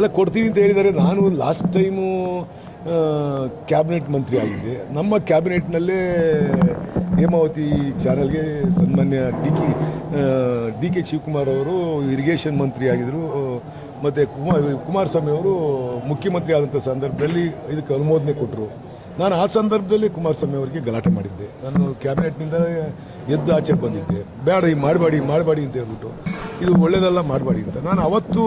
ಅಲ್ಲ ಕೊಡ್ತೀವಿ ಅಂತ ಹೇಳಿದ್ದಾರೆ. ನಾನು ಲಾಸ್ಟ್ ಟೈಮು ಕ್ಯಾಬಿನೆಟ್ ಮಂತ್ರಿ ಆಗಿದ್ದೆ. ನಮ್ಮ ಕ್ಯಾಬಿನೆಟ್ನಲ್ಲೇ ಹೇಮಾವತಿ ಚಾನಲ್ಗೆ ಸನ್ಮಾನ್ಯ ಡಿ ಕೆ ಶಿವಕುಮಾರ್ ಅವರು ಇರಿಗೇಷನ್ ಮಂತ್ರಿ ಆಗಿದ್ದರು. ಮತ್ತು ಕುಮಾರಸ್ವಾಮಿ ಅವರು ಮುಖ್ಯಮಂತ್ರಿ ಆದಂಥ ಸಂದರ್ಭದಲ್ಲಿ ಇದಕ್ಕೆ ಅನುಮೋದನೆ ಕೊಟ್ಟರು. ನಾನು ಆ ಸಂದರ್ಭದಲ್ಲಿ ಕುಮಾರಸ್ವಾಮಿ ಅವರಿಗೆ ಗಲಾಟೆ ಮಾಡಿದ್ದೆ. ನಾನು ಕ್ಯಾಬಿನೆಟ್ನಿಂದ ಎದ್ದು ಆಚೆ ಬಂದಿದ್ದೆ. ಬೇಡ ಈ ಮಾಡಬೇಡಿ ಅಂತ ಹೇಳ್ಬಿಟ್ಟು, ಇದು ಒಳ್ಳೇದಲ್ಲ ಮಾಡಬೇಡಿ ಅಂತ. ನಾನು ಅವತ್ತು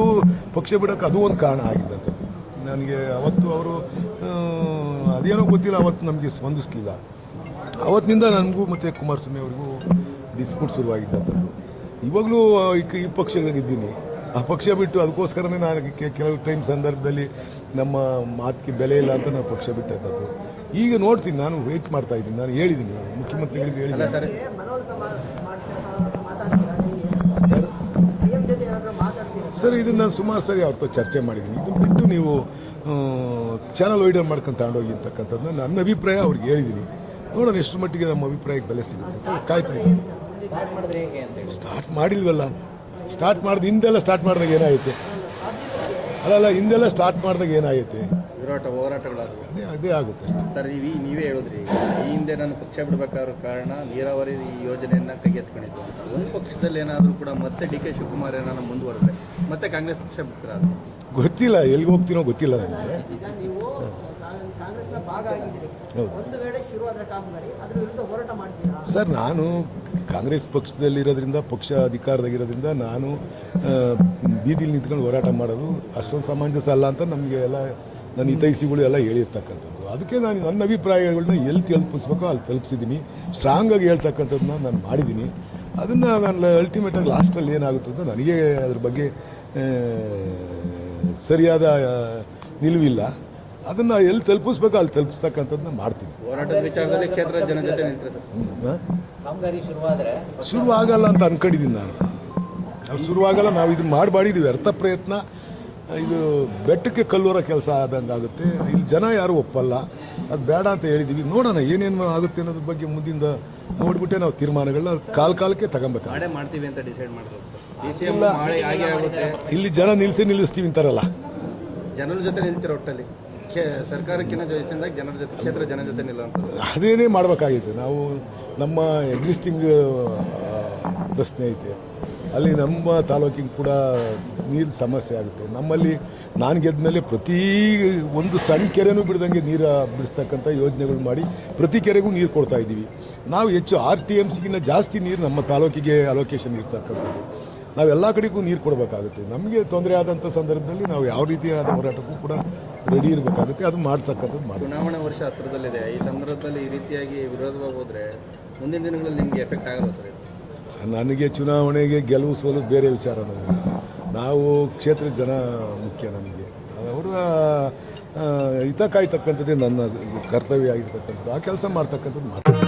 ಪಕ್ಷ ಬಿಡೋಕ್ಕೆ ಅದು ಒಂದು ಕಾರಣ ಆಗಿದ್ದಂಥದ್ದು. ನನಗೆ ಅವತ್ತು ಅವರು ಅದೇನೋ ಗೊತ್ತಿಲ್ಲ, ಅವತ್ತು ನಮಗೆ ಸ್ಪಂದಿಸಲಿಲ್ಲ. ಅವತ್ತಿನಿಂದ ನನಗೂ ಮತ್ತು ಕುಮಾರಸ್ವಾಮಿ ಅವ್ರಿಗೂ ಡಿಸ್ಪ್ಯೂಟ್ ಶುರುವಾಗಿದ್ದಂಥದ್ದು. ಇವಾಗಲೂ ಈ ಪಕ್ಷದಾಗಿದ್ದೀನಿ. ಆ ಪಕ್ಷ ಬಿಟ್ಟು ಅದಕ್ಕೋಸ್ಕರನೇ ನಾನು ಕೆಲವು ಟೈಮ್ ಸಂದರ್ಭದಲ್ಲಿ ನಮ್ಮ ಮಾತಿಗೆ ಬೆಲೆ ಇಲ್ಲ ಅಂತ ನಾನು ಪಕ್ಷ ಬಿಟ್ಟದ್ದು. ಈಗ ನೋಡ್ತೀನಿ, ನಾನು ವೇಟ್ ಮಾಡ್ತಾ ಇದ್ದೀನಿ. ನಾನು ಹೇಳಿದ್ದೀನಿ, ಮುಖ್ಯಮಂತ್ರಿಗಳಿಗೆ ಹೇಳಿದ್ದೀನಿ. ಸರ್ ಇದನ್ನು ನಾನು ಸುಮಾರು ಸರಿ ಅವ್ರతో ಚರ್ಚೆ ಮಾಡಿದ್ದೀನಿ. ಇದನ್ನು ಬಿಟ್ಟು ನೀವು ಚಾನಲ್ ವೈಡರ್ ಮಾಡ್ಕೊಂಡು ತಗೊಂಡೋಗಿ ಅಂತಕ್ಕಂಥದ್ದು ನನ್ನ ಅಭಿಪ್ರಾಯ ಅವ್ರಿಗೆ ಹೇಳಿದ್ದೀನಿ. ನೋಡೋಣ ಎಷ್ಟು ಮಟ್ಟಿಗೆ ನಮ್ಮ ಅಭಿಪ್ರಾಯಕ್ಕೆ ಬೆಲೆ ಸಿಗುತ್ತೆ ಅಂತ ಕಾಯ್ತಾ ಇದ್ದೀನಿ. ಸ್ಟಾರ್ಟ್ ಮಾಡಿಲ್ವಲ್ಲ, ಸ್ಟಾರ್ಟ್ ಮಾಡಿದ ಹಿಂದೆಲ್ಲ ಸ್ಟಾರ್ಟ್ ಮಾಡಿದಾಗ ಏನಾಗುತ್ತೆ? ಅಲ್ಲ ಹಿಂದೆಲ್ಲ ಸ್ಟಾರ್ಟ್ ಮಾಡಿದಾಗ ಏನಾಗುತ್ತೆ? ಅದೇ ಆಗುತ್ತೆ ಅಷ್ಟೇ ಸರ್. ನೀವೇ ಹೇಳಿದ್ರಿ, ಈ ಹಿಂದೆ ನಾನು ಪಕ್ಷ ಬಿಡಬೇಕಾದ ಕಾರಣ ನೀರಾವರಿ ಯೋಜನೆಯನ್ನ ಕೈಗೆತ್ಕೊಂಡಿದ್ದು ಅಂತ. ಒಂದು ಪಕ್ಷದಲ್ಲಿ ಏನಾದರೂ ಕೂಡ ಮತ್ತೆ ಡಿ ಕೆ ಶಿವಕುಮಾರ್ ಏನಾದ್ರು ಮುಂದುವರೆದ್ರೆ ಮತ್ತೆ ಕಾಂಗ್ರೆಸ್ ಪಕ್ಷ ಬಿಡ್ತಾರೆ? ಗೊತ್ತಿಲ್ಲ, ಎಲ್ಲಿಗೆ ಹೋಗ್ತೀನೋ ಗೊತ್ತಿಲ್ಲ ನನಗೆ. ಸರ್ ನಾನು ಕಾಂಗ್ರೆಸ್ ಪಕ್ಷದಲ್ಲಿರೋದ್ರಿಂದ, ಪಕ್ಷ ಅಧಿಕಾರದಾಗಿರೋದ್ರಿಂದ ನಾನು ಬೀದಿಲಿ ನಿಂತ್ಕೊಂಡು ಹೋರಾಟ ಮಾಡೋದು ಅಷ್ಟೊಂದು ಸಮಂಜಸ ಅಲ್ಲ ಅಂತ ನಮಗೆ ಎಲ್ಲ ನನ್ನ ಹಿತೈಷಿಗಳು ಎಲ್ಲ ಹೇಳಿರ್ತಕ್ಕಂಥದ್ದು. ಅದಕ್ಕೆ ನಾನು ನನ್ನ ಅಭಿಪ್ರಾಯಗಳನ್ನ ಎಲ್ಲಿ ತಲುಪಿಸ್ಬೇಕೋ ಅಲ್ಲಿ ತಲುಪಿಸಿದ್ದೀನಿ. ಸ್ಟ್ರಾಂಗಾಗಿ ಹೇಳ್ತಕ್ಕಂಥದ್ದನ್ನ ನಾನು ಮಾಡಿದ್ದೀನಿ. ಅದನ್ನು ನಾನು ಅಲ್ಟಿಮೇಟಾಗಿ ಲಾಸ್ಟಲ್ಲಿ ಏನಾಗುತ್ತೆ ಅಂತ ನನಗೆ ಅದ್ರ ಬಗ್ಗೆ ಸರಿಯಾದ ನಿಲುವಿಲ್ಲ. ಅದನ್ನು ಎಲ್ಲಿ ತಲುಪಿಸ್ಬೇಕೋ ಅಲ್ಲಿ ತಲುಪಿಸ್ತಕ್ಕಂಥದ್ದನ್ನ ಮಾಡ್ತೀನಿ. ಹೋರಾಟದ ವಿಚಾರದಲ್ಲಿ ಕ್ಷೇತ್ರದ ಜನ ಜೊತೆ ಶುರುವಾಗಲ್ಲ ಅಂತ ಅನ್ಕೊಂಡಿದ್ದೀನಿ ನಾನು. ಅದು ಶುರುವಾಗಲ್ಲ. ನಾವು ಇದನ್ನು ಮಾಡಬಾಡಿದ್ದೀವಿ, ವ್ಯರ್ಥ ಪ್ರಯತ್ನ. ಇದು ಬೆಟ್ಟಕ್ಕೆ ಕಲ್ಲೂರ ಕೆಲಸ ಆದಂಗೆ ಆಗುತ್ತೆ. ಇಲ್ಲಿ ಜನ ಯಾರು ಒಪ್ಪಲ್ಲ, ಅದು ಬೇಡ ಅಂತ ಹೇಳಿದ್ದೀವಿ. ನೋಡೋಣ ಏನೇನು ಆಗುತ್ತೆ ಅನ್ನೋದ್ರ ಬಗ್ಗೆ ಮುಂದಿಂದ ನೋಡ್ಬಿಟ್ಟೆ ನಾವು ತೀರ್ಮಾನಗಳನ್ನ ಕಾಲಕ್ಕೆ ತಗೊಬೇಕು. ಮಾಡ್ತೀವಿ ಅಂತ ಡಿಸೈಡ್ ಮಾಡ್ತೀವಿ. ಇಲ್ಲಿ ಜನ ನಿಲ್ಲಿಸ್ತೀವಿ ಅಂತಾರಲ್ಲ, ಜನರ ಜೊತೆ ನಿಲ್ತಿರೋ ಒಟ್ಟಲ್ಲಿ ಸರ್ಕಾರಕ್ಕಿಂತ ಜನರ ಜೊತೆ, ಕ್ಷೇತ್ರ ಜನ ಜೊತೆ ನಿಲ್ಲುವಂತ ಅದೇನೇ ಮಾಡಬೇಕಾಗಿತ್ತು. ನಾವು ನಮ್ಮ ಎಕ್ಸಿಸ್ಟಿಂಗ್ ಪ್ರಶ್ನೆ ಐತೆ, ಅಲ್ಲಿ ನಮ್ಮ ತಾಲೂಕಿಗೆ ಕೂಡ ನೀರು ಸಮಸ್ಯೆ ಆಗುತ್ತೆ. ನಮ್ಮಲ್ಲಿ ನಾನು ಗೆದ್ದ ಮೇಲೆ ಪ್ರತಿ ಒಂದು ಸಣ್ಣ ಕೆರೆನೂ ಬಿಡ್ದಂಗೆ ನೀರು ಬಿಡಿಸ್ತಕ್ಕಂಥ ಯೋಜನೆಗಳು ಮಾಡಿ ಪ್ರತಿ ಕೆರೆಗೂ ನೀರು ಕೊಡ್ತಾ ಇದ್ದೀವಿ. ನಾವು ಹೆಚ್ಚು RTMCಗಿಂತ ಜಾಸ್ತಿ ನೀರು ನಮ್ಮ ತಾಲೂಕಿಗೆ ಅಲೋಕೇಶನ್ ಇರ್ತಕ್ಕಂಥದ್ದು. ನಾವೆಲ್ಲ ಕಡೆಗೂ ನೀರು ಕೊಡಬೇಕಾಗುತ್ತೆ. ನಮಗೆ ತೊಂದರೆ ಆದಂಥ ಸಂದರ್ಭದಲ್ಲಿ ನಾವು ಯಾವ ರೀತಿಯಾದ ಹೋರಾಟಕ್ಕೂ ಕೂಡ ರೆಡಿ ಇರಬೇಕಾಗುತ್ತೆ. ಅದು ಮಾಡ್ತಕ್ಕಂಥದ್ದು ಮಾಡಿ. ಚುನಾವಣಾ ವರ್ಷ ಹತ್ತಿರದಲ್ಲಿದೆ. ಈ ಸಂದರ್ಭದಲ್ಲಿ ಈ ರೀತಿಯಾಗಿ ವಿರೋಧವಾಗಿ ಹೋದರೆ ಮುಂದಿನ ದಿನಗಳಲ್ಲಿ ನಿಮಗೆ ಎಫೆಕ್ಟ್ ಆಗಲ್ಲ ಸರ್? ನನಗೆ ಚುನಾವಣೆಗೆ ಗೆಲುವು ಸೋಲು ಬೇರೆ ವಿಚಾರ. ನನಗೆ ನಾವು ಕ್ಷೇತ್ರದ ಜನ ಮುಖ್ಯ. ನಮಗೆ ಅವರ ಹಿತ ಕಾಯ್ತಕ್ಕಂಥದ್ದೇ ನನ್ನ ಕರ್ತವ್ಯ ಆಗಿರ್ತಕ್ಕಂಥದ್ದು. ಆ ಕೆಲಸ ಮಾಡ್ತಕ್ಕಂಥದ್ದು ಮಾಡ್ತಾರೆ.